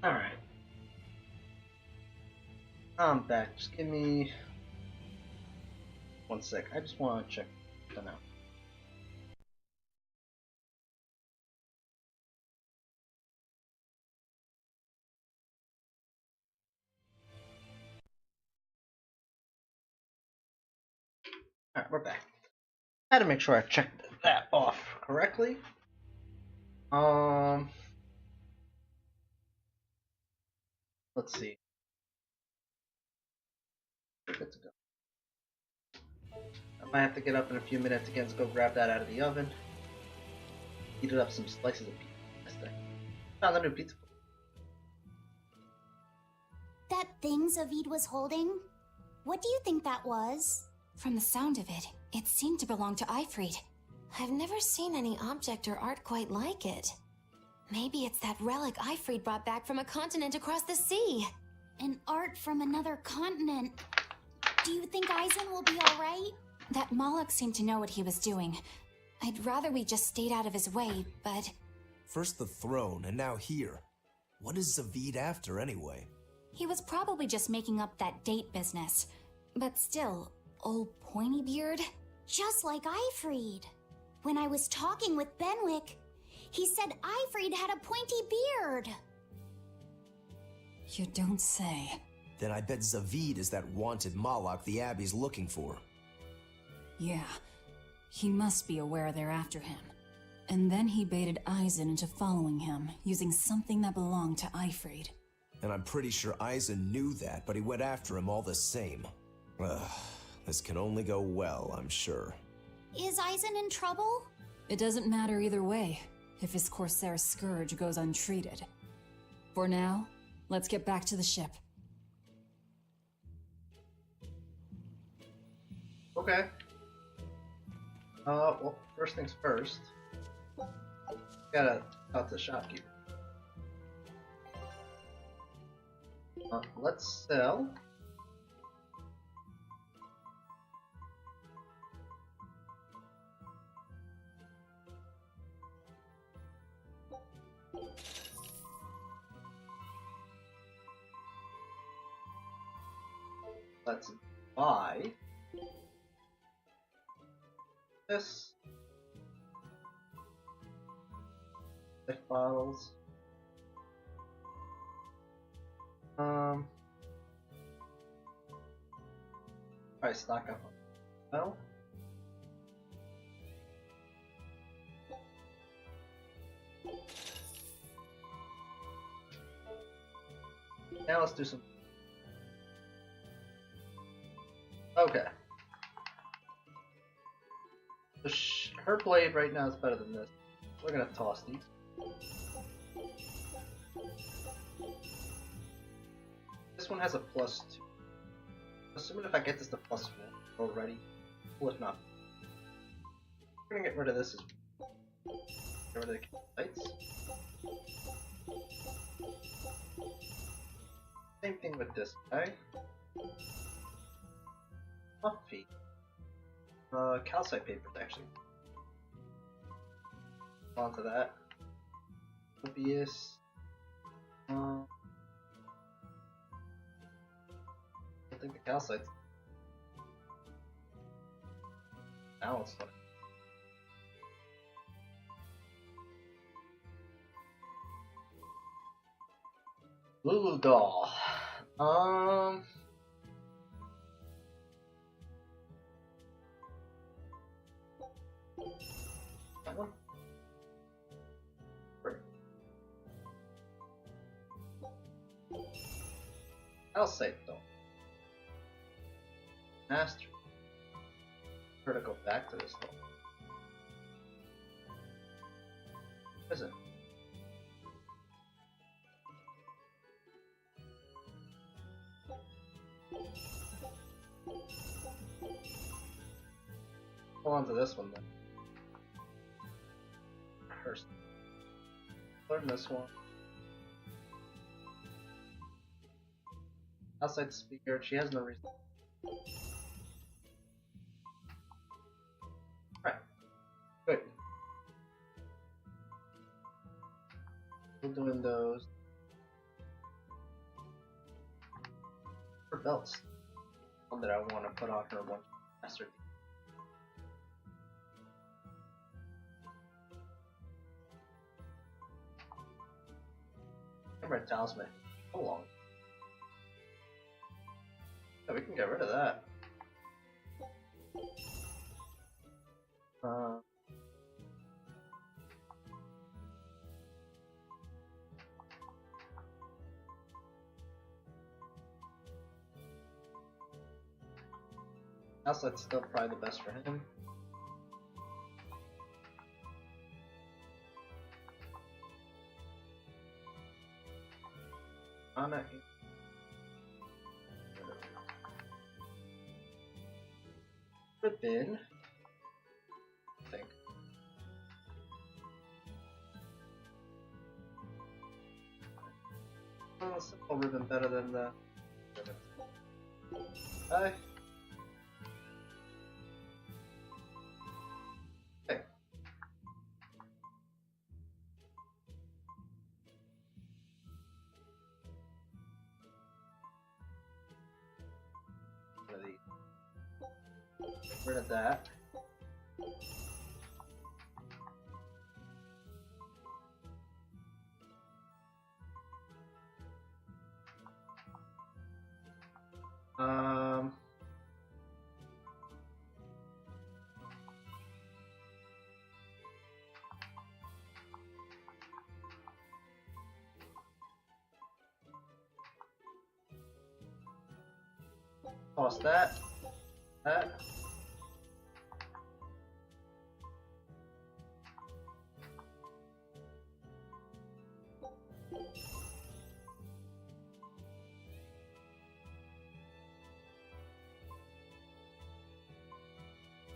Alright. I'm back. Just give me 1 sec. I just want to check them out. Alright, we're back. I had to make sure I checked that off correctly. Let's see. Good to go. I might have to get up in a few minutes again to go grab that out of the oven. Heated up some slices of pizza. Found a new pizza. That thing Zavid was holding? What do you think that was? From the sound of it, it seemed to belong to Eifried. I've never seen any object or art quite like it. Maybe it's that relic Eifried brought back from a continent across the sea. An art from another continent. Do you think Eisen will be alright? That Moloch seemed to know what he was doing. I'd rather we just stayed out of his way, but... First the throne, and now here. What is Zavid after, anyway? He was probably just making up that date business. But still, old pointy beard? Just like Eifried. When I was talking with Benwick, he said Eifried had a pointy beard. You don't say. Then I bet Zavid is that wanted Moloch the Abbey's looking for. Yeah, he must be aware they're after him. And then he baited Eisen into following him, using something that belonged to Eifried. And I'm pretty sure Eisen knew that, but he went after him all the same. Ugh, this can only go well, I'm sure. Is Eisen in trouble? It doesn't matter either way, if his Corsair scourge goes untreated. For now, let's get back to the ship. Okay. Well, first things first. Gotta talk to the shopkeeper. Let's sell. Let's buy this. 5 bottles. Probably stock up on well. Now let's do some. Okay. Her blade right now is better than this. We're gonna toss these. This one has a +2. Assuming if I get this to +1 already, well, if not, we're gonna get rid of this as well. Get rid of the lights. Same thing with this guy. Fluffy. Calcite papers actually. Onto that. Obvious. I think the calcite's balanced on it. Lulu doll. That one. Great. Calcite though. Master. Her to go back to this though. Is it? Go on to this one then. First. Learn this one. Outside speaker, she has no reason. Right. Good. We're doing those. belts. One that I want to put on her one master. Camera talisman. How long? Yeah, we can get rid of that. Outlet's still probably the best for him. Anna. Ribbon. I think. Oh, simple ribbon better than the ribbon. Hi. Okay. One of these. Get rid of that. Toss that. That.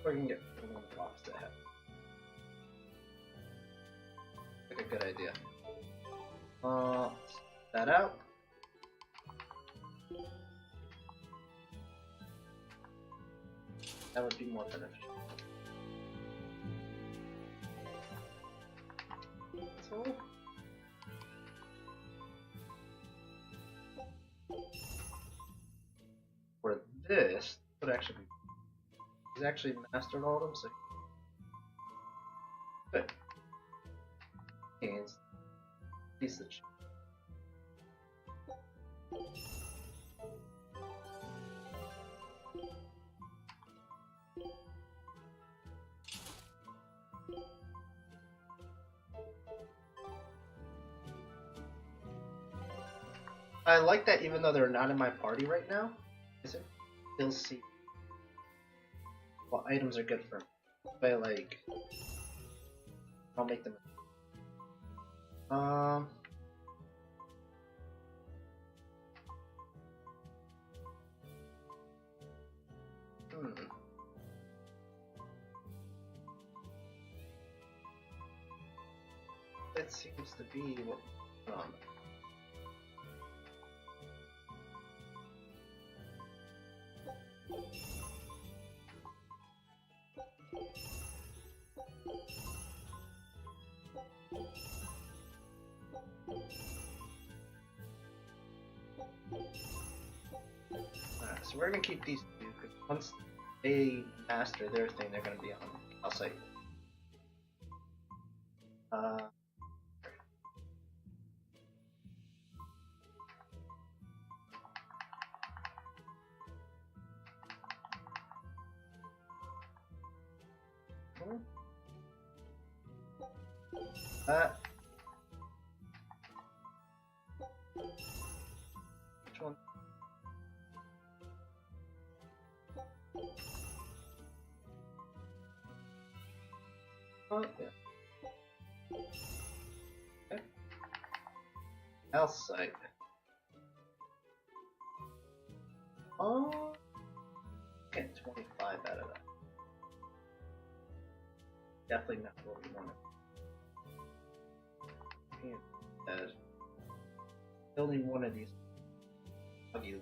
Or you can get one box to have. Like a good idea. That out. That would be more beneficial. So. For this, would actually be. He's actually mastered all of them, so. Good. Gains. Piece of. I like that even though they're not in my party right now, is it? They'll see what items are good for me. But like, I'll make them. It seems to be what. Alright, so we're gonna keep these two because once they master their thing, they're gonna be on outside. Which one? Oh, yeah. Okay. Else site. Oh, get 25 out of that. Definitely not what we wanted. And building one of these. Of you.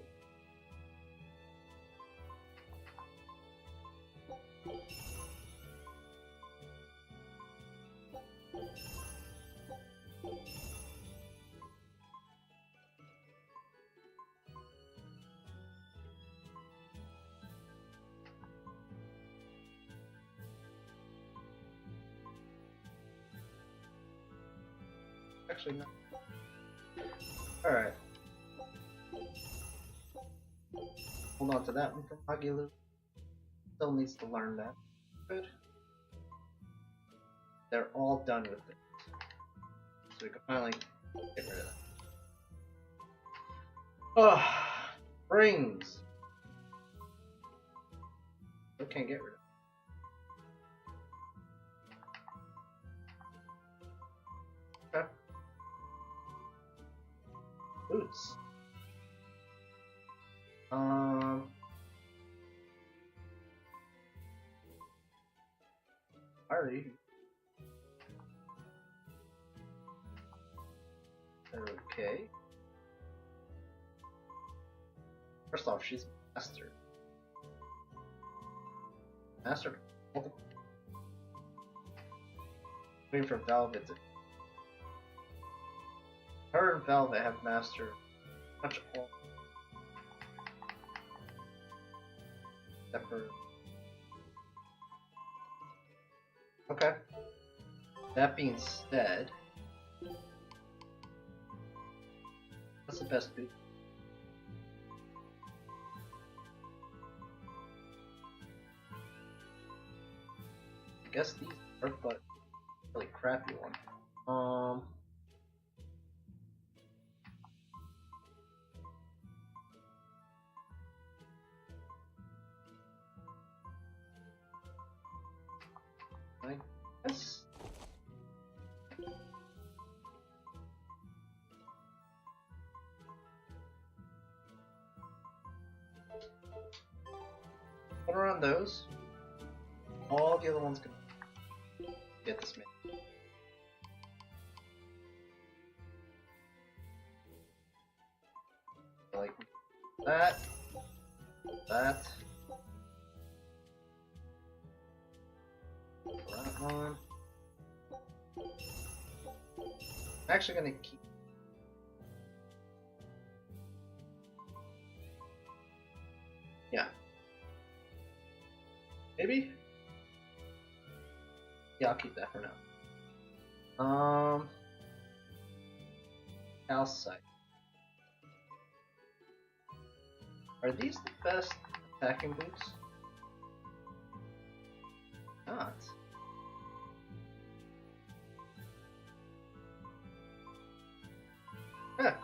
Actually, no. Alright. Hold on to that one from Hagilu. Still needs to learn that. Good. They're all done with it. So we can finally get rid of that. Oh, rings! Still can't get rid of it. Okay. Boots. Alright. Okay. First off, she's master. Master. Waiting for Velvet to. Her and Velvet have mastered much all. Except for. Okay. That being said, what's the best boot? I guess these are, but really crappy one. I guess. Put her on those. All the other ones can get this man. Like that. That. That one. I'm actually gonna keep. Yeah. Maybe? Yeah, I'll keep that for now. Calcite. Are these the best attacking boots? Not. Yeah.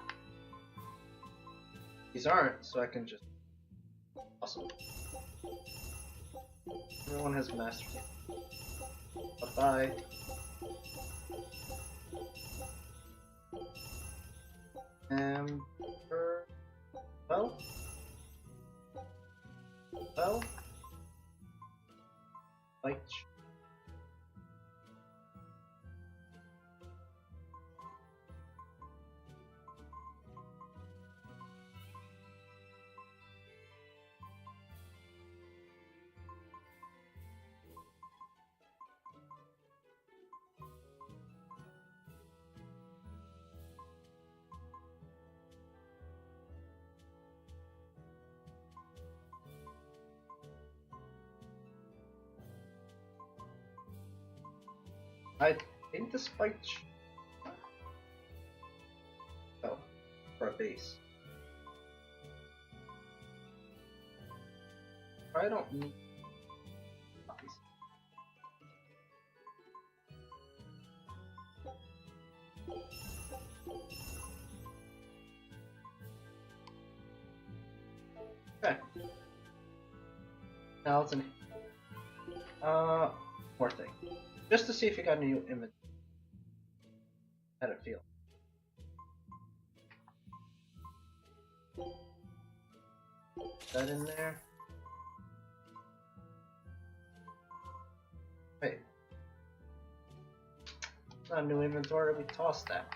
These aren't, so I can just. Awesome. Everyone has mastered it. Bye-bye. Well. Well. Like. I think the spike. Oh, for a base. I don't need. Okay. Now it's an. More thing. Just to see if you got a new image. How'd it feel? Is that in there? Wait. It's not a new inventory, we tossed that.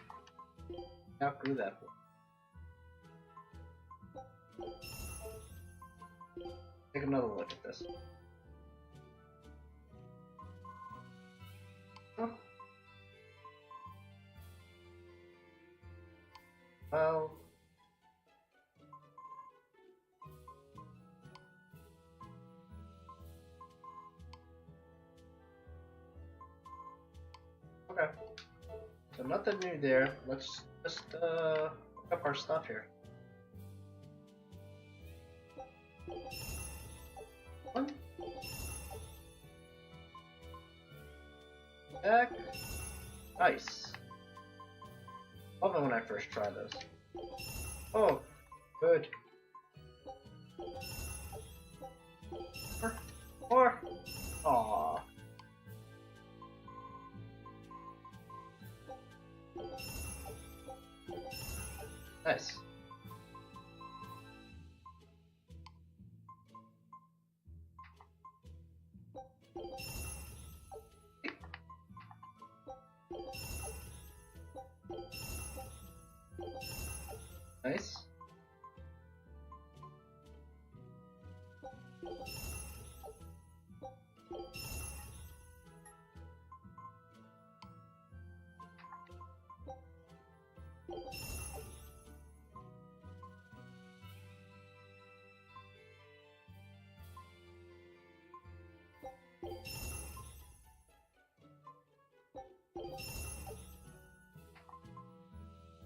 Outgrew that one. Take another look at this. Huh? Well. Okay. So nothing new there. Let's just look up our stuff here. One. Back. Nice. Love it when I first try those. Oh, good. More. Aww. Nice. Nice.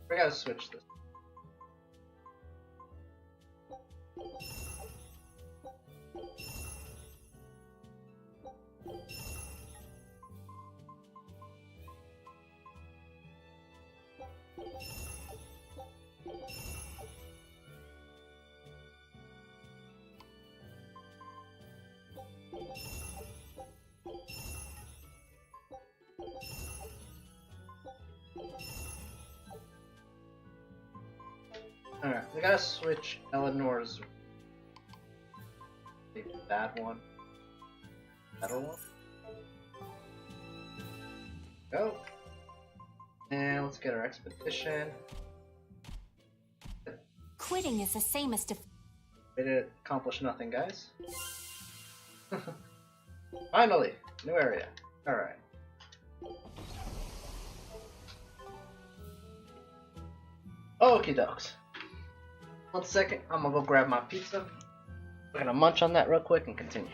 We gotta switch this. Alright, we gotta switch Eleanor's. Maybe that one. Better one. Go. And let's get our expedition. Quitting is the same as We did accomplish nothing, guys. Finally, new area. Alright. Okie dokes. 1 second, I'm gonna go grab my pizza. We're gonna munch on that real quick and continue.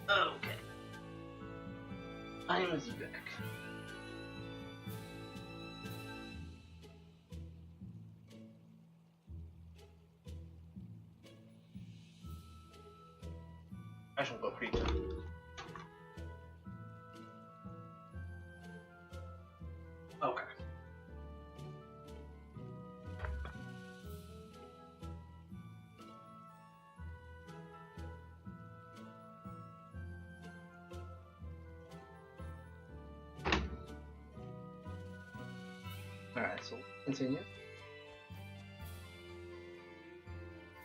Okay. I am Zubek. I shall go creep. Okay. Alright, so continue.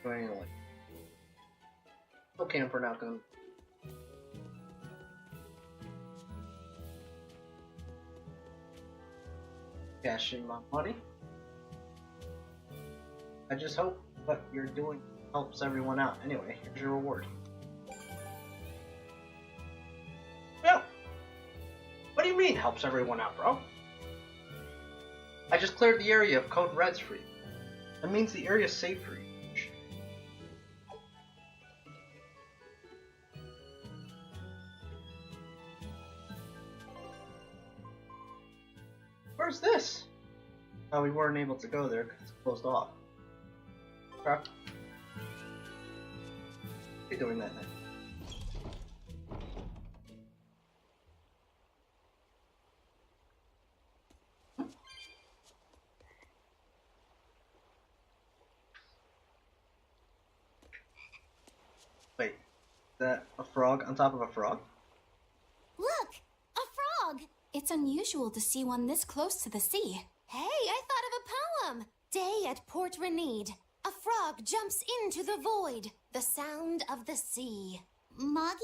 Going like okay, we're not gonna cash in my money. I just hope what you're doing helps everyone out. Anyway, here's your reward. Well, what do you mean helps everyone out, bro? I just cleared the area of Code Red's for you. That means the area's safe for you. Where's this? Oh, we weren't able to go there because it's closed off. Okay. You're doing that now. Wait, is that a frog on top of a frog? Look! A frog! It's unusual to see one this close to the sea. Hey, I thought of a poem! Day at Port Renede. A frog jumps into the void. The sound of the sea. Moggy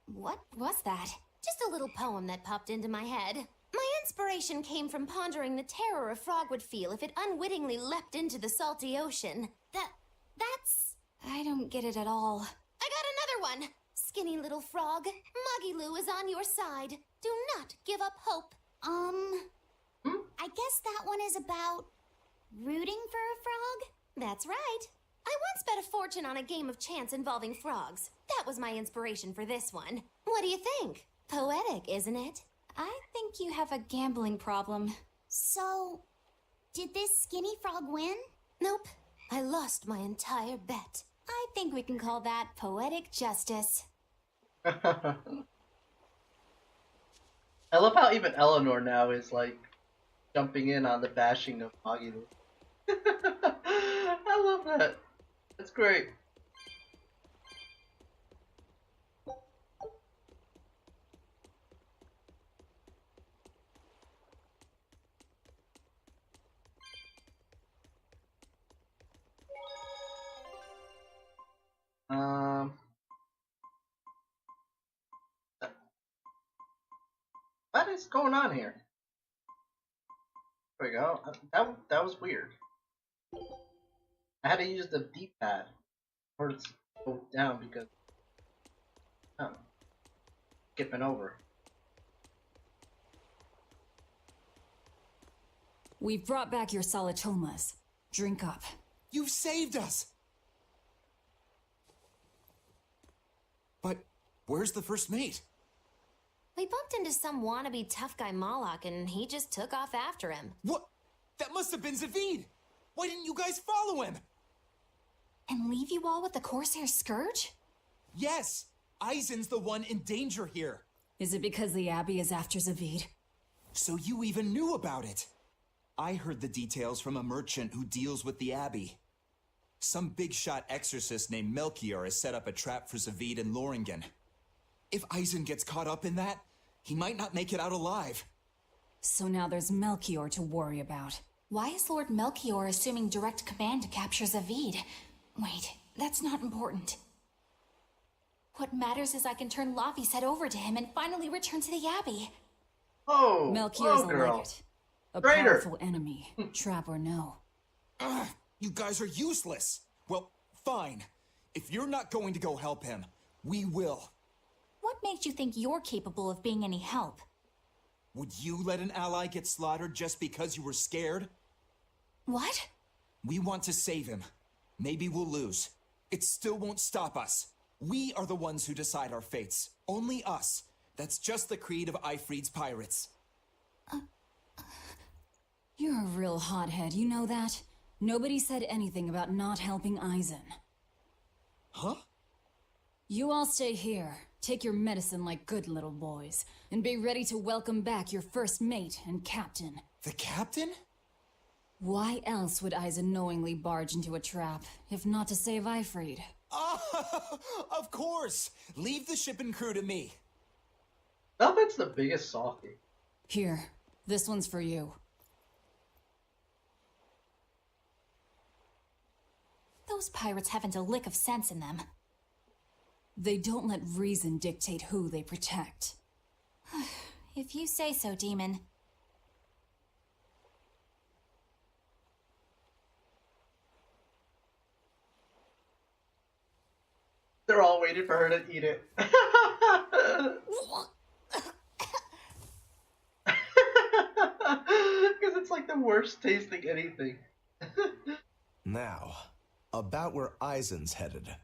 What was that? Just a little poem that popped into my head. My inspiration came from pondering the terror a frog would feel if it unwittingly leapt into the salty ocean. That's... I don't get it at all. I got another one! Skinny little frog, Muggy Lou is on your side. Do not give up hope. I guess that one is about rooting for a frog? That's right. I once bet a fortune on a game of chance involving frogs. That was my inspiration for this one. What do you think? Poetic, isn't it? I think you have a gambling problem. So, did this skinny frog win? Nope. I lost my entire bet. I think we can call that poetic justice. I love how even Eleanor now is like jumping in on the bashing of Magilu. I love that. That's great. What is going on here? There we go. That was weird. I had to use the D-pad or to go down because skipping over. We've brought back your solitomas. Drink up. You've saved us! But where's the first mate? We bumped into some wannabe tough guy Moloch and he just took off after him. What? That must have been Zavid! Why didn't you guys follow him? And leave you all with the Corsair Scourge? Yes! Eisen's the one in danger here. Is it because the Abbey is after Zavid? So you even knew about it? I heard the details from a merchant who deals with the Abbey. Some big-shot exorcist named Melchior has set up a trap for Zavid and Loringen. If Eisen gets caught up in that, he might not make it out alive. So now there's Melchior to worry about. Why is Lord Melchior assuming direct command to capture Zavid? Wait, that's not important. What matters is I can turn Laffy's head over to him and finally return to the Abbey. Oh, Melchior's oh, a girl. legate. A Traitor. powerful enemy, trap or no. Ugh, you guys are useless. Well, fine. If you're not going to go help him, we will. What makes you think you're capable of being any help? Would you let an ally get slaughtered just because you were scared? What? We want to save him. Maybe we'll lose. It still won't stop us. We are the ones who decide our fates. Only us. That's just the creed of Ifrid's pirates. You're a real hothead, you know that? Nobody said anything about not helping Aizen. Huh? You all stay here, take your medicine like good little boys, and be ready to welcome back your first mate and captain. The captain? Why else would Aizen knowingly barge into a trap, if not to save Ifrid? Oh, of course! Leave the ship and crew to me. Velvet's the biggest softie. Here, this one's for you. Those pirates haven't a lick of sense in them. They don't let reason dictate who they protect. If you say so, Demon. They're all waiting for her to eat it. Because it's like the worst tasting anything. Now, about where Aizen's headed.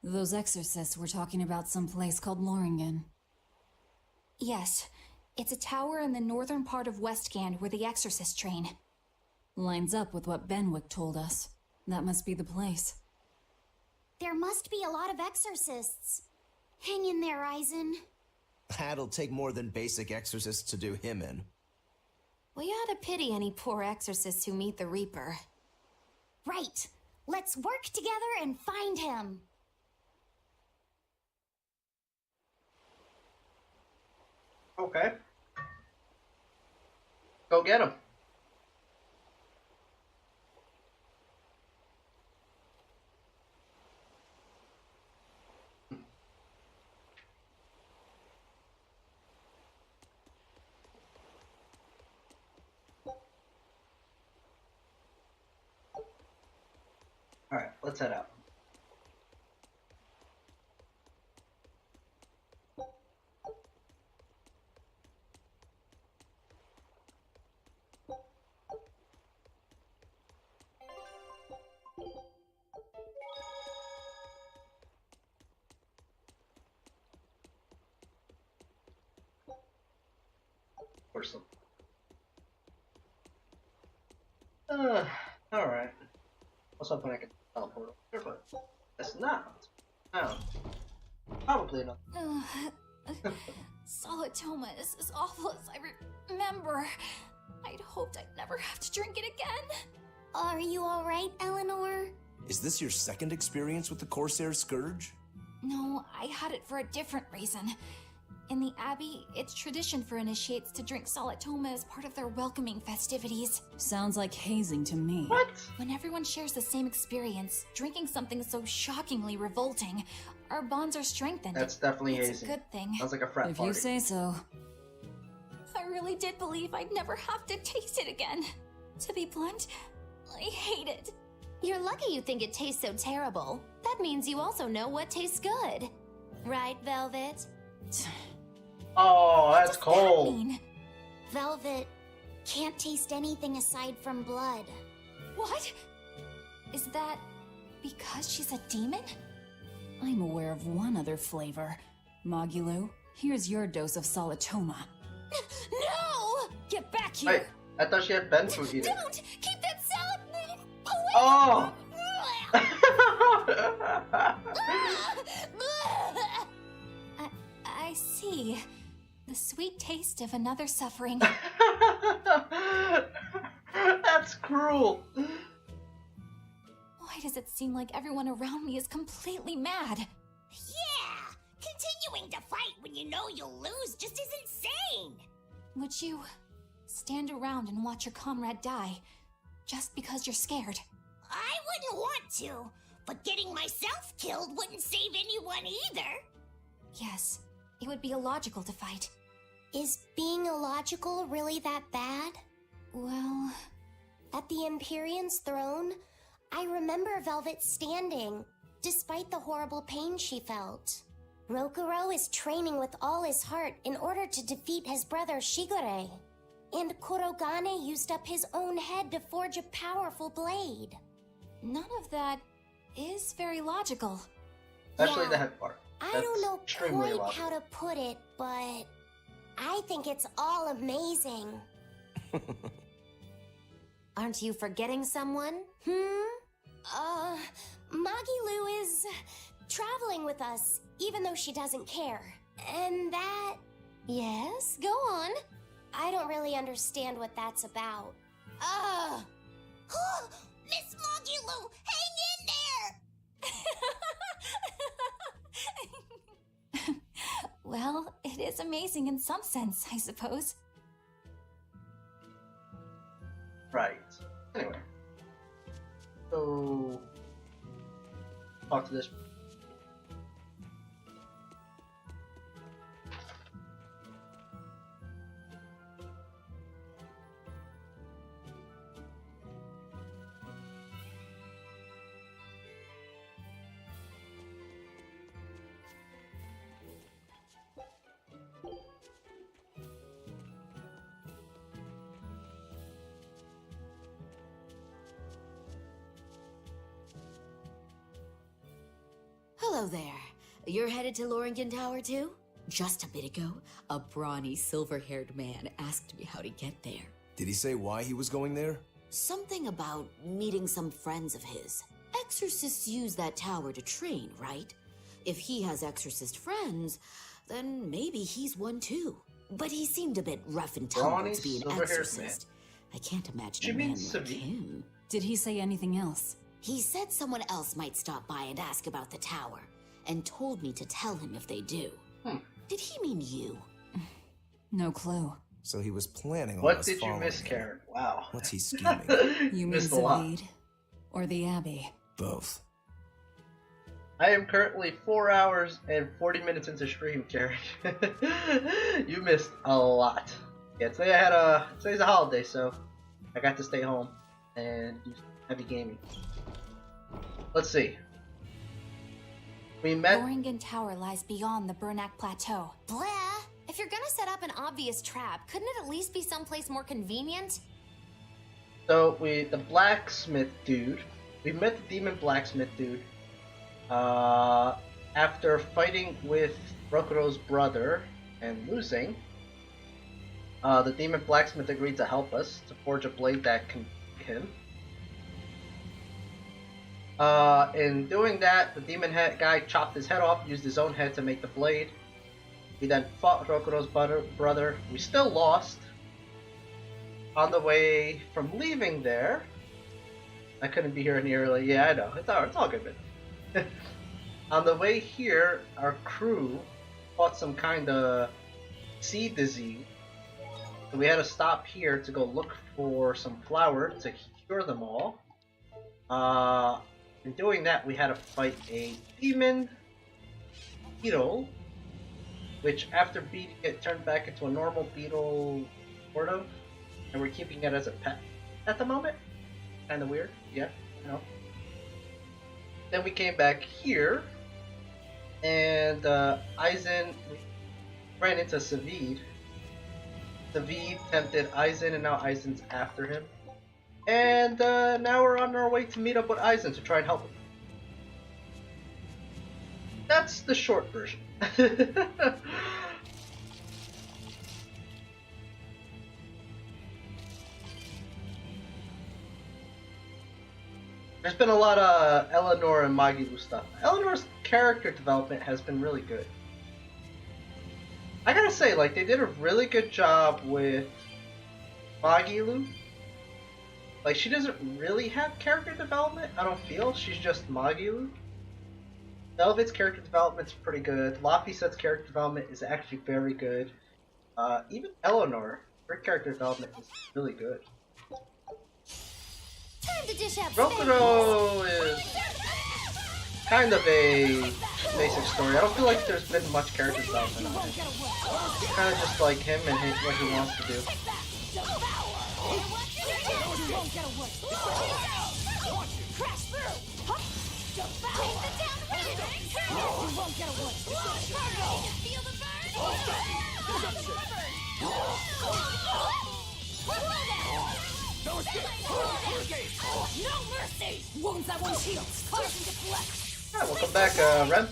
Those exorcists were talking about some place called Loringen. Yes, it's a tower in the northern part of Westgand where the exorcists train. Lines up with what Benwick told us. That must be the place. There must be a lot of exorcists. Hang in there, Aizen. That'll take more than basic exorcists to do him in. We ought to pity any poor exorcists who meet the Reaper. Right. Let's work together and find him. Okay. Go get him. Alright, let's head out. Or something. Alright. What's up when I can teleport over here, but that's not. No. Probably not. Solitoma is as awful as I remember. I'd hoped I'd never have to drink it again. Are you alright, Eleanor? Is this your second experience with the Corsair Scourge? No, I had it for a different reason. In the Abbey, it's tradition for initiates to drink Solitoma as part of their welcoming festivities. Sounds like hazing to me. What? When everyone shares the same experience, drinking something so shockingly revolting, our bonds are strengthened. That's definitely It's hazing. a good thing. Sounds like a frat If party. you say so. I really did believe I'd never have to taste it again. To be blunt, I hate it. You're lucky you think it tastes so terrible. That means you also know what tastes good. Right, Velvet? Oh, that's What does that cold. mean? Velvet can't taste anything aside from blood. What? Is that because she's a demon? I'm aware of one other flavor. Magulu, here's your dose of Solitoma. No! Get back here! Wait, I thought she had Ben to eat it. Don't! Keep that salad away! Oh! I see. The sweet taste of another suffering. That's cruel. Why does it seem like everyone around me is completely mad? Yeah! Continuing to fight when you know you'll lose just is insane! Would you stand around and watch your comrade die just because you're scared? I wouldn't want to, but getting myself killed wouldn't save anyone either. Yes, it would be illogical to fight. Is being illogical really that bad? Well, At the Empyrean's throne, I remember Velvet standing, despite the horrible pain she felt. Rokuro is training with all his heart in order to defeat his brother Shigure. And Kurogane used up his own head to forge a powerful blade. none of that is very logical. Especially Yeah. the head part. I That's don't know extremely quite logical. how to put it, but I think it's all amazing. Aren't you forgetting someone? Magilu is traveling with us, even though she doesn't care. And that, Yes, go on. I don't really understand what that's about. Miss Magilu, hang in there! Well, it is amazing in some sense, I suppose. Right. Anyway. So talk to this. Hello there. You're headed to Loringen Tower too? Just a bit ago, a brawny, silver-haired man asked me how to get there. Did he say why he was going there? Something about meeting some friends of his. Exorcists use that tower to train, right? If he has exorcist friends, then maybe he's one too. But he seemed a bit rough and tumble Brawny, to be an silver-haired exorcist. I can't imagine She a man means like Savi. him. Did he say anything else? He said someone else might stop by and ask about the tower, and told me to tell him if they do. Did he mean you? No clue. So he was planning on What us did you following miss, him. Karen? Wow. What's he scheming? You mean missed a lot. Zavid? Or the Abbey? Both. I am currently 4 hours and 40 minutes into stream, Karen. You missed a lot. Yeah, today's a holiday, so I got to stay home and do heavy gaming. Let's see. We met. Loringen Tower lies beyond the Bernac Plateau. Blah! If you're gonna set up an obvious trap, couldn't it at least be someplace more convenient? So the blacksmith dude. We met the demon blacksmith dude. After fighting with Rokuro's brother and losing, the demon blacksmith agreed to help us to forge a blade that can kill him. In doing that, the demon head guy chopped his head off, used his own head to make the blade. We then fought Rokuro's brother. We still lost. On the way from leaving there, I couldn't be here any early. Yeah, I know. It's all good, man. On the way here, our crew caught some kind of sea disease. So we had to stop here to go look for some flour to cure them all. In doing that, we had to fight a demon beetle, which after beating it turned back into a normal beetle, sort of, and we're keeping it as a pet at the moment. Kind of weird, yeah, you know. Then we came back here, and Aizen ran into Savid. Savid tempted Aizen, and now Aizen's after him. And now we're on our way to meet up with Aizen to try and help him. That's the short version. There's been a lot of Eleanor and Magilu stuff. Eleanor's character development has been really good. I gotta say, like, they did a really good job with Magilu. Like, she doesn't really have character development, I don't feel. She's just Magilu. Velvet's character development's pretty good. Laphicet's character development is actually very good. Even Eleanor, her character development is really good. Time to dish out Rokuro is kind of a basic story. I don't feel like there's been much character development on it. It's kind of just like him and what he wants to do. No mercy! Wounds that won't heal. Force into flesh. Yeah, welcome back, Rem.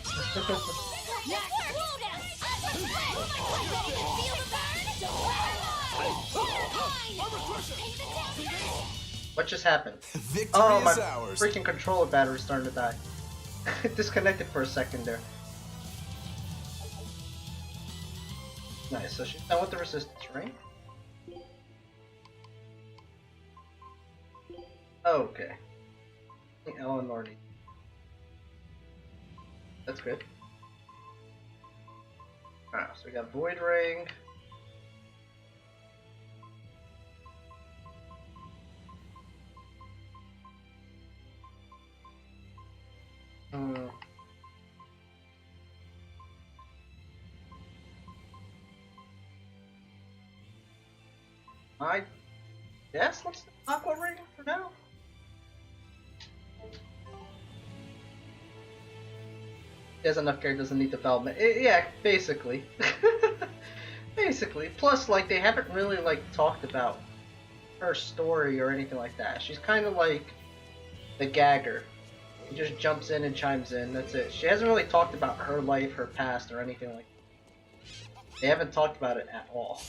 What just happened? Victory Oh, my is ours. freaking controller battery's starting to die. Disconnected for a second there. Nice, so she's done with the resistance, right? Okay. I think Eleanor needs. That's good. Alright, so we got Void Ring. I guess let's do Aqua Ring for now. He has enough character, doesn't need development. Yeah, basically. Basically. Plus, like, they haven't really, like, talked about her story or anything like that. She's kind of like the gagger. He just jumps in and chimes in, that's it. She hasn't really talked about her life, her past, or anything like that. They haven't talked about it at all.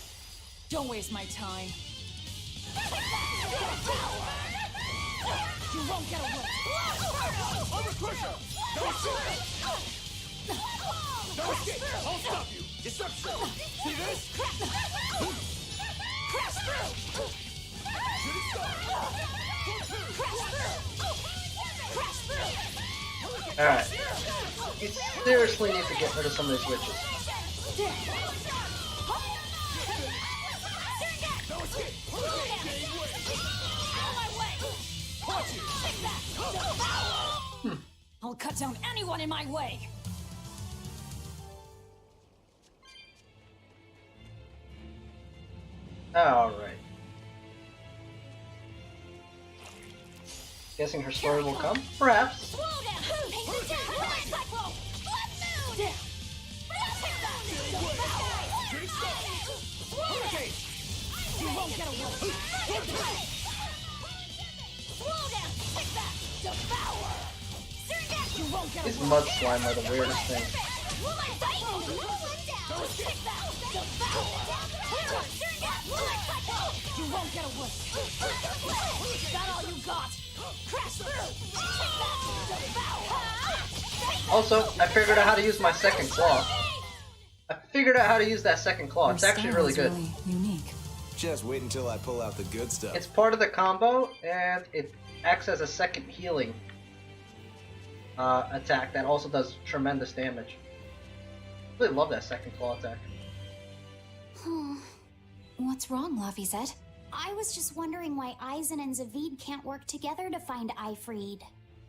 Don't waste my time. You won't get away. No escape! I'll stop you! Deception! See this? Crash through! Shooting star! Crash through! Alright. You seriously need to get rid of some of these witches. No escape! I'll cut down anyone in my way. Alright. Guessing her story will come? Perhaps. You won't get away. You won't get away. These mud slime are the weirdest thing. You won't get away. Is that all you got? Crash through. Also, I figured out how to use my second claw. I figured out how to use that second claw. It's actually really good. Really unique. Just wait until I pull out the good stuff. It's part of the combo, and it acts as a second healing attack that also does tremendous damage. I really love that second claw attack. What's wrong, Laphicet? I was just wondering why Eisen and Zavid can't work together to find Eifried.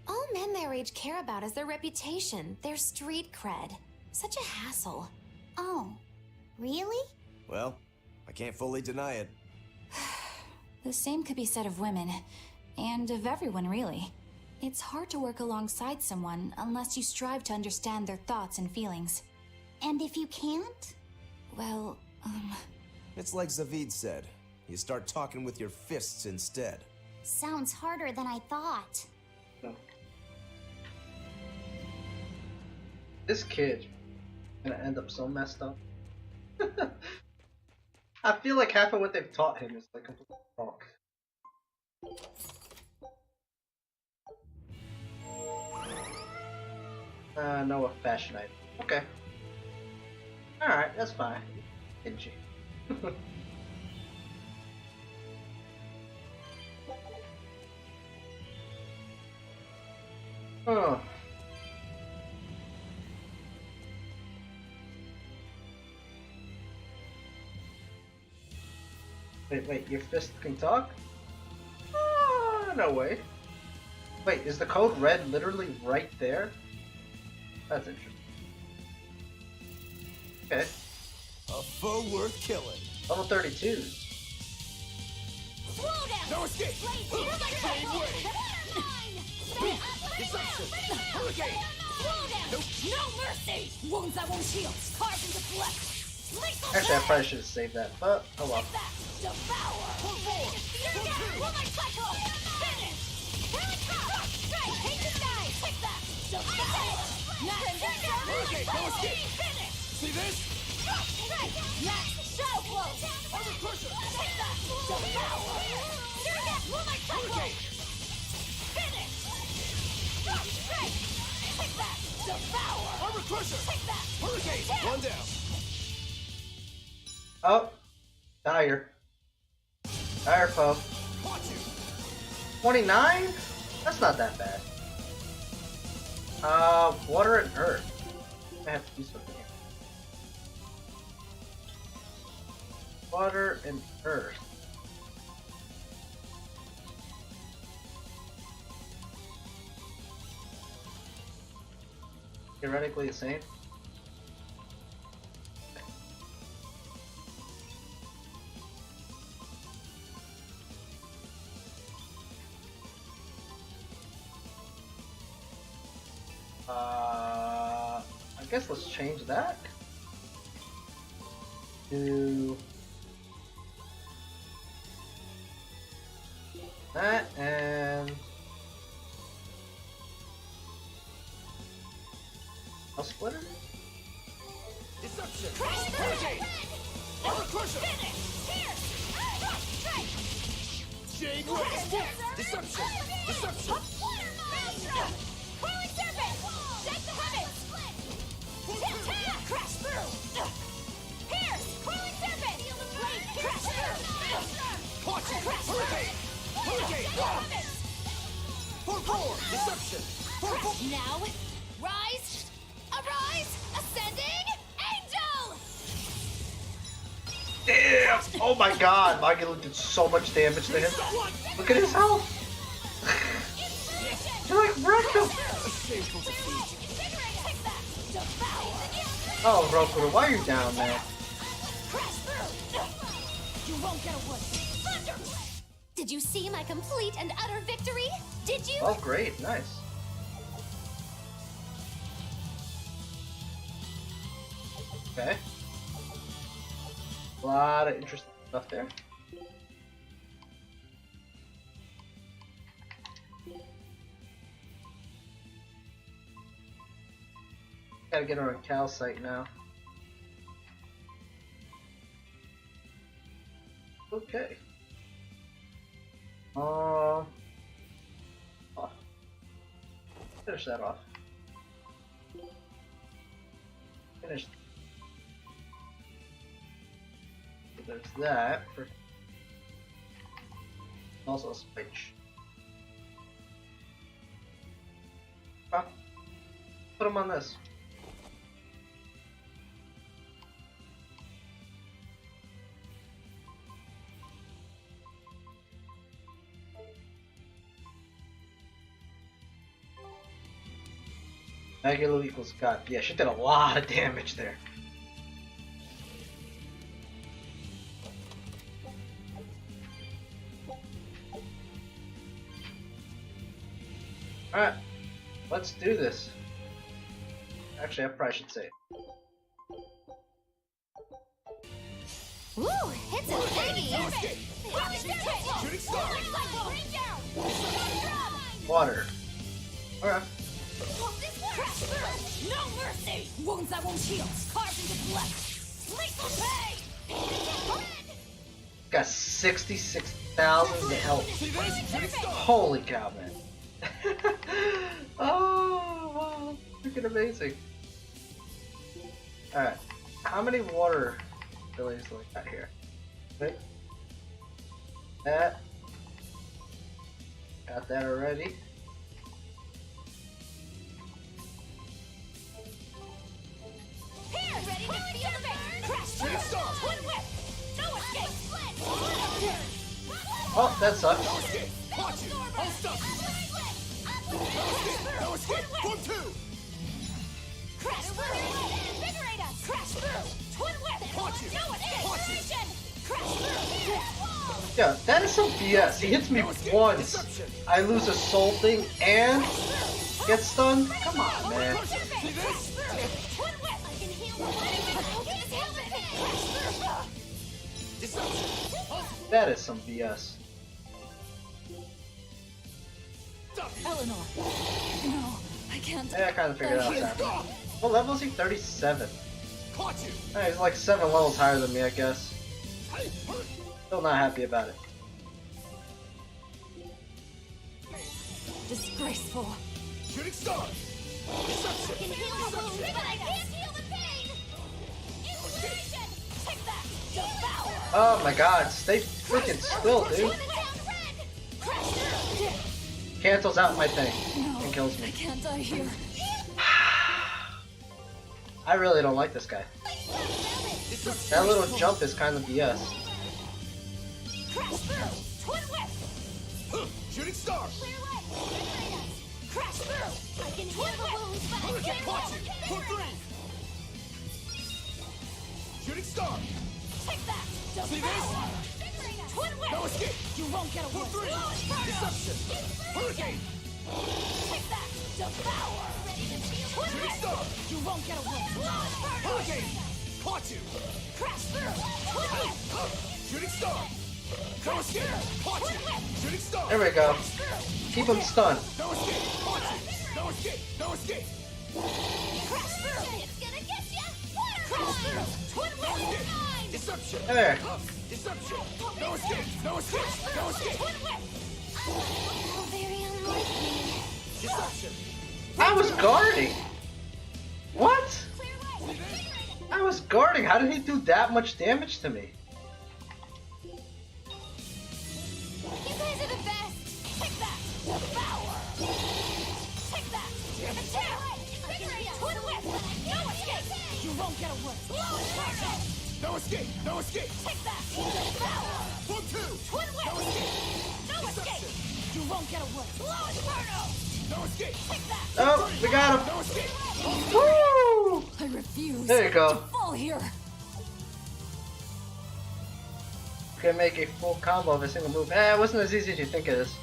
All men their age care about is their reputation, their street cred. Such a hassle. Oh, really? Well, I can't fully deny it. The same could be said of women, and of everyone, really. It's hard to work alongside someone unless you strive to understand their thoughts and feelings. And if you can't? Well, It's like Zavid said. You start talking with your fists instead. Sounds harder than I thought. This kid gonna end up so messed up. I feel like half of what they've taught him is like complete wrong. No, a fashion item. Okay. Alright, that's fine. Didn't you? Oh. Wait, your fist can talk? No way. Wait, is the code red literally right there? That's interesting. Okay. A foe worth killing. Level 32. No escape! Same way! Deception! Hurricane! No mercy! Wounds that won't heal. Carved into flesh. Actually, I probably should have saved that, but oh well. Hurricane, no escape. See this? Armor crusher. Hurricane. Armor crusher. Hurricane. One down. Oh, dire. Dire foe. Watch you. 29? That's not that bad. Water and earth. I have to do something here. Water and earth. Theoretically the same. I guess let's change that to that and a splitter. Deception. Hurricane. Armor crusher. Jade West. Deception. Deception. Crash through! Pierce! Coiling serpent! Crash through! Watch it. Hurricane. Hurricane. Forward. Deception. Forward. Now, rise! Arise! Ascending angel! Damn! Oh my god, Magula did so much damage to him. Look at his health! He like wrecked him! Shameful defeat. Oh, Roku, why are you down there? You won't get away! Did you see my complete and utter victory? Did you? Oh, great, nice. Okay. A lot of interesting stuff there. Gotta get on a Cal site now. Okay. Finish that off. Finish. So there's that. For also a switch. Huh? Put them on this. Magula equals God. Yeah, she did a lot of damage there. Alright, let's do this. Actually, I probably should say it. Woo! It's a biggie! Shooting star. Water. Alright. No mercy! Wounds that won't heal, carved into flesh! Lethal pain! Got 66,000 health. See this? Shooting star. Holy cow, man. Oh, wow. Freaking amazing. Alright. How many water abilities do I got here? Right. That. Got that already. Here! Ready to feel the burn? Crash Shooting star. One whip! No escape! Oh, that sucks. No escape. Watch you. I'll stop you. No escape. Form two. Crash through! Invigorate us! Crash through! Twin whip! Watch you. No escape! Watch you. Crash through! Yeah, that is some BS. He hits me once. I lose a soul thing and get stunned? Come on, man. See this? Twin whip! I can heal the Deception. That is some BS. Stop you. Eleanor! No, I can't. Yeah, I kind of figured out what's happening. What level is he? 37. Caught you. He's like 7 levels higher than me, I guess. Still not happy about it. Disgraceful. Shooting star. Deception. I can heal the wound, but I can't heal the pain! Inspiration! Take that! Devour! Oh my god, stay freaking still, dude. Cancels out my thing and kills I me. can't die here. I really don't like this guy. That little jump is kind of BS. Crash through! Twin whip! Shooting star. Clear way! Crash through! I can heal the wounds, but I can't Caught heal you. the Pull pain! through. Shooting star. Take that! See Devour! this? Twin whip! No escape. You won't get away! Pull through. Deception. Hurricane. Take that! Devour! Twin Shooting whip! star. You won't get away! Hurricane. Caught you. Crash through! Twin whip! Shooting star. No escape. Caught you. Shooting star. There we go. Keep him stunned. No escape. Caught you. No escape. No escape. Crash through! It's gonna get ya! Crash through! Twin whip! Nine! Deception. There. Deception. No escape. No escape. No escape. Twin whip! Oh, very unlikely. Deception. I was guarding. What? Clear way! I was guarding. How did he do that much damage to me? You guys are the best! Take that! Devour! Take that! Attack! Twin whip! No escape! You won't get away! No escape. No escape. Take that! Devour! Pull two. Twin whip! No escape. No escape! You won't get away! Blow Inferno! No escape. Take that! Oh, we got him. No escape. Woo! I refuse. There you go. To fall here. Can make a full combo of a single move. It wasn't as easy as you think it is.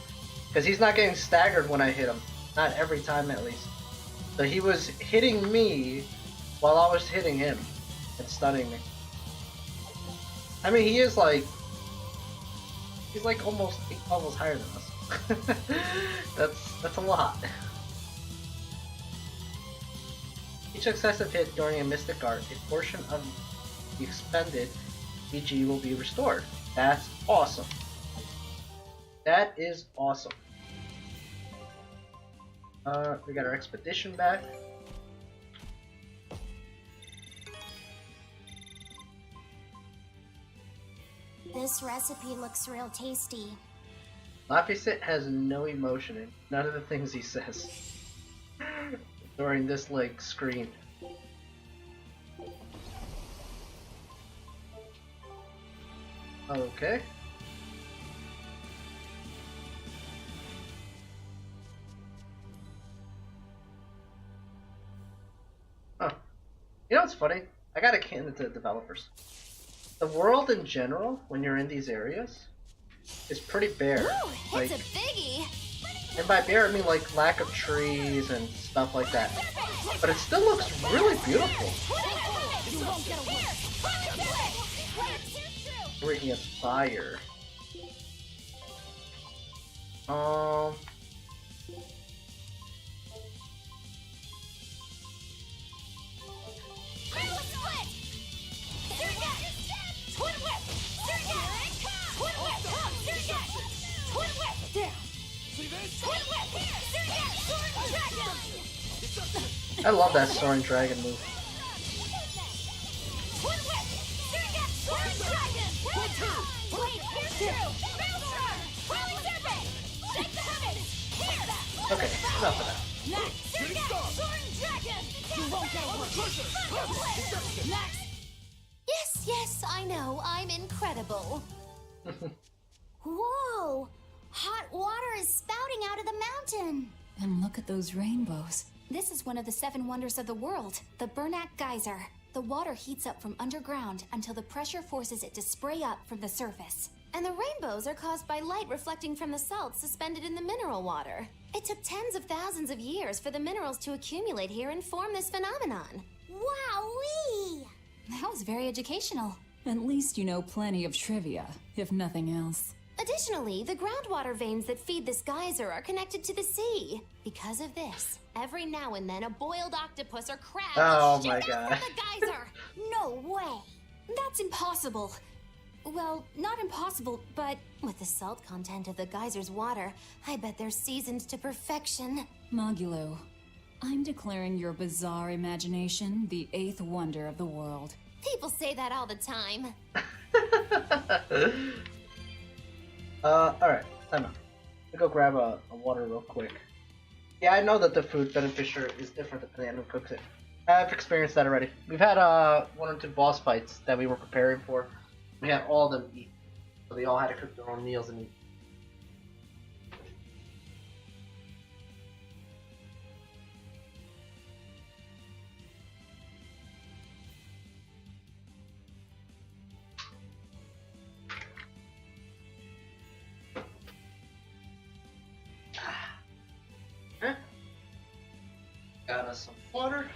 Because he's not getting staggered when I hit him. Not every time, at least. So he was hitting me while I was hitting him and stunning me. I mean, he is like... He's like almost 8 levels higher than us. That's a lot. Each successive hit during a Mystic Art, a portion of the expended EG will be restored. That's awesome. That is awesome. We got our expedition back. This recipe looks real tasty. Laphicet has no emotion in none of the things he says during this like screen. Okay. Huh. You know what's funny? I gotta hand it to the developers. The world in general, when you're in these areas, is pretty bare. Ooh, Like, it's a biggie! and by bare I mean like lack of trees and stuff like that. But it still looks really beautiful. You won't get away! Bringing us fire. I love that Soaring Dragon move. Okay, enough of that. Yes, I know. I'm incredible. Whoa! Hot water is spouting out of the mountain. And look at those rainbows. This is one of the 7 wonders of the world, the Bernak Geyser. The water heats up from underground until the pressure forces it to spray up from the surface. And the rainbows are caused by light reflecting from the salts suspended in the mineral water. It took tens of thousands of years for the minerals to accumulate here and form this phenomenon. Wowee! That was very educational. At least you know plenty of trivia, if nothing else. Additionally, the groundwater veins that feed this geyser are connected to the sea. Because of this, every now and then a boiled octopus or crab Oh will my shoot out God. from the geyser. No way. That's impossible. Well, not impossible, but with the salt content of the geyser's water, I bet they're seasoned to perfection. Magulu, I'm declaring your bizarre imagination the 8th wonder of the world. People say that all the time. Alright, time out. Let me go grab a water real quick. Yeah, I know that the food beneficiary is different depending on who cooks it. I've experienced that already. We've had 1 or 2 boss fights that we were preparing for. We had all of them eat. So they all had to cook their own meals and eat. Okay. Got us some water.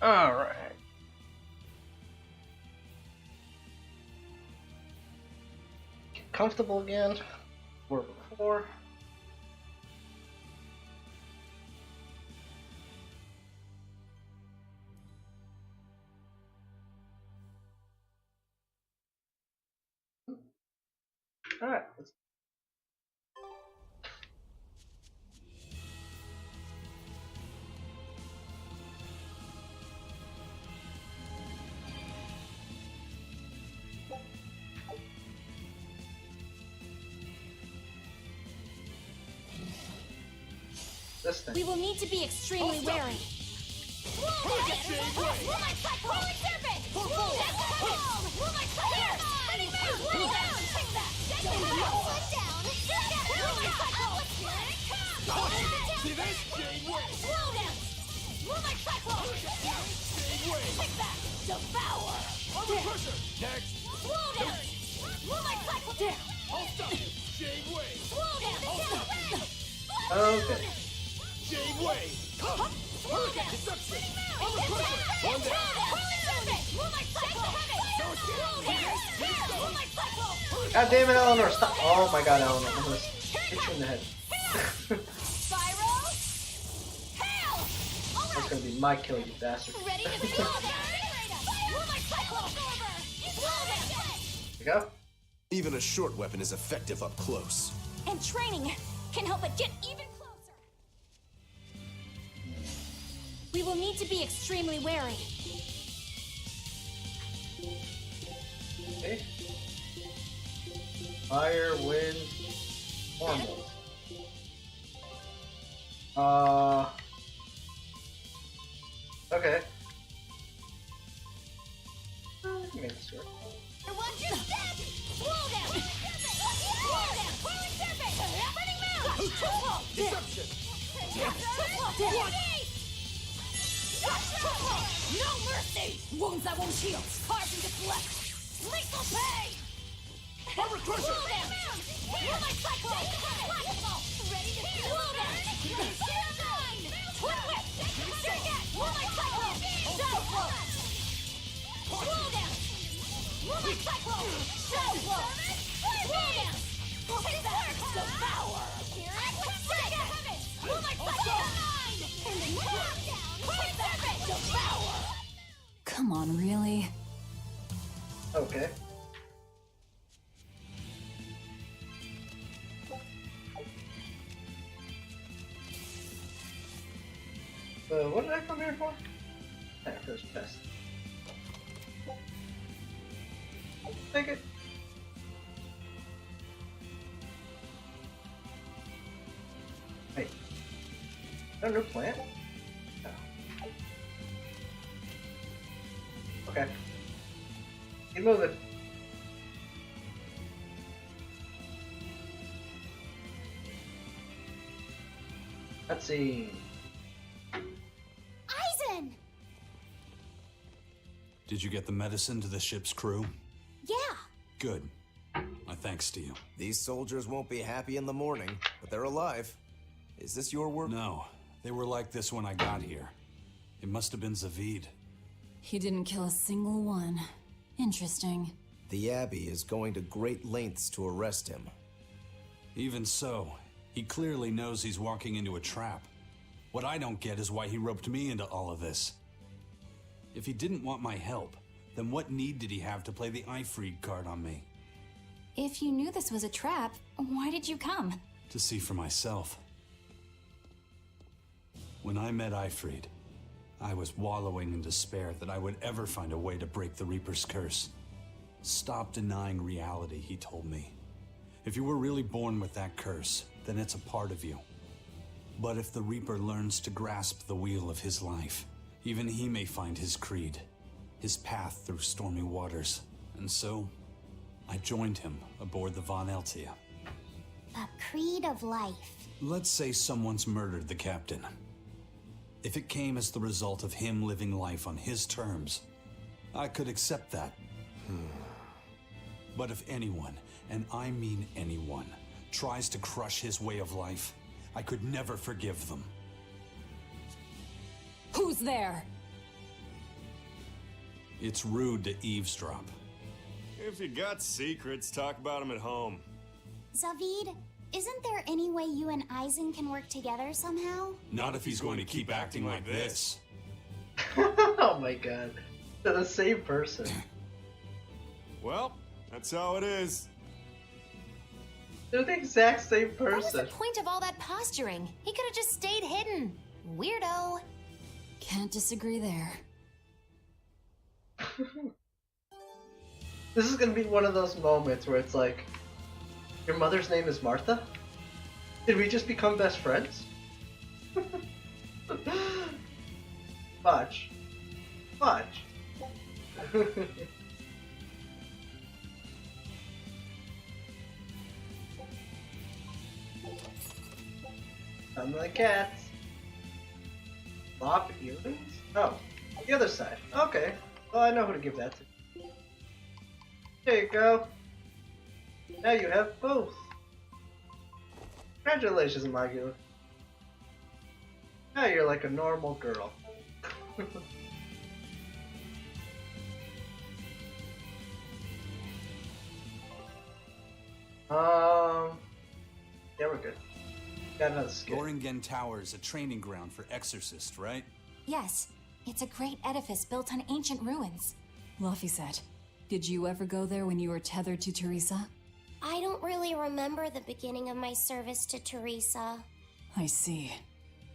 Alright. Get comfortable again. Where before. Alright, let's this thing. We will need to be extremely wary. See this? Under pressure! Next! I'll stop you! Jade Wave! Okay. Jade Wave! Come! Hurricane Deception! Under pressure! One down! God damn it, Eleanor, stop! Oh my god, Eleanor, I'm gonna hit you in the head. That's gonna be my kill, you bastard. Ready to be There we go. Even a short weapon is effective up close. And training can help it get even closer. We will need to be extremely wary. Okay. Fire, wind, normal. Okay. Make this work. Deception! No mercy! Wounds that won't heal. Carved into flesh. Lethal pain! Under pressure! You're my cyclone! Ready to slow down! Twin whip! You're my cyclone! Shadow flow! Slow down! You're my cyclone! Shadow flow! Slow down! Take that! Devour! You're my cyclone! And then knock down! Take that! Devour! Come on, really? Okay. What did I come here for? First test. Take it. Wait. Is that a new plant? No. Okay. Keep moving. Let's see. Aizen! Did you get the medicine to the ship's crew? Yeah. Good. My thanks to you. These soldiers won't be happy in the morning, but they're alive. Is this your work? No, they were like this when I got here. It must have been Zavid. He didn't kill a single one. Interesting. The Abbey is going to great lengths to arrest him. Even so, he clearly knows he's walking into a trap. What I don't get is why he roped me into all of this. If he didn't want my help, then what need did he have to play the Ifrid card on me? If you knew this was a trap, why did you come? To see for myself. When I met Ifrid, I was wallowing in despair that I would ever find a way to break the Reaper's curse. Stop denying reality, he told me. If you were really born with that curse, then it's a part of you. But if the Reaper learns to grasp the wheel of his life, even he may find his creed, his path through stormy waters. And so, I joined him aboard the Von Eltia. A creed of life. Let's say someone's murdered the captain. If it came as the result of him living life on his terms, I could accept that. But if anyone, and I mean anyone, tries to crush his way of life, I could never forgive them. Who's there? It's rude to eavesdrop. If you got secrets, talk about them at home. Zavid, isn't there any way you and Eisen can work together somehow? Not if he's going to keep acting like this. Oh my god. They're the same person. Well, that's how it is. They're the exact same What was the person. point of all that posturing? He could have just stayed hidden. Weirdo. Can't disagree there. This is gonna be one of those moments where it's like, your mother's name is Martha? Did we just become best friends? Watch. Watch. I'm the cats. Lop earrings? Oh, the other side. Okay. Well, I know who to give that to. There you go. Now you have both. Congratulations, Magula. Now you're like a normal girl. Yeah, we're good. Got another skill. Loringen Tower is a training ground for exorcists, right? Yes, it's a great edifice built on ancient ruins. Laphicet, did you ever go there when you were tethered to Teresa? I don't really remember the beginning of my service to Teresa. I see.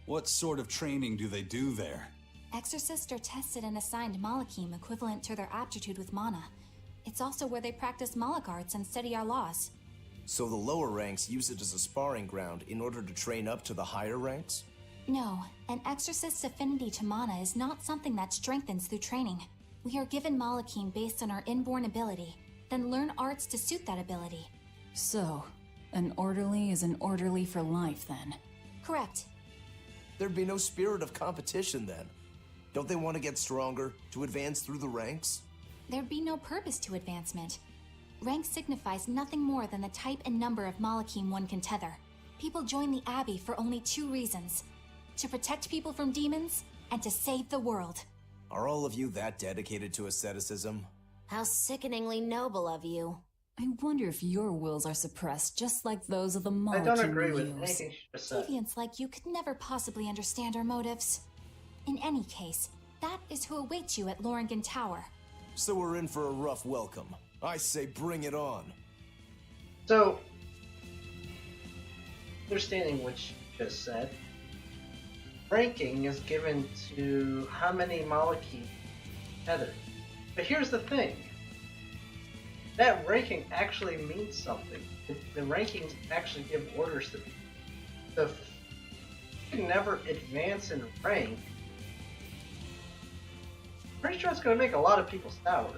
What sort of training do they do there? Exorcists are tested and assigned Malachim equivalent to their aptitude with mana. It's also where they practice Malach arts and study our laws. So the lower ranks use it as a sparring ground in order to train up to the higher ranks? No, an exorcist's affinity to mana is not something that strengthens through training. We are given Malachim based on our inborn ability, then learn arts to suit that ability. So, an orderly is an orderly for life then? Correct. There'd be no spirit of competition then. Don't they want to get stronger, to advance through the ranks? There'd be no purpose to advancement. Rank signifies nothing more than the type and number of Malachim one can tether. People join the Abbey for only two reasons: to protect people from demons, and to save the world. Are all of you that dedicated to asceticism? How sickeningly noble of you. I wonder if your wills are suppressed just like those of the I Malachim don't agree we with use. anything she just said. Deviants like you could never possibly understand our motives. In any case, that is who awaits you at Loringen Tower. So we're in for a rough welcome. I say bring it on. So, understanding what you just said, ranking is given to how many Malachim tethered. But here's the thing. That ranking actually means something. The rankings actually give orders to people. So if you can never advance in rank, I'm pretty sure it's going to make a lot of people sour.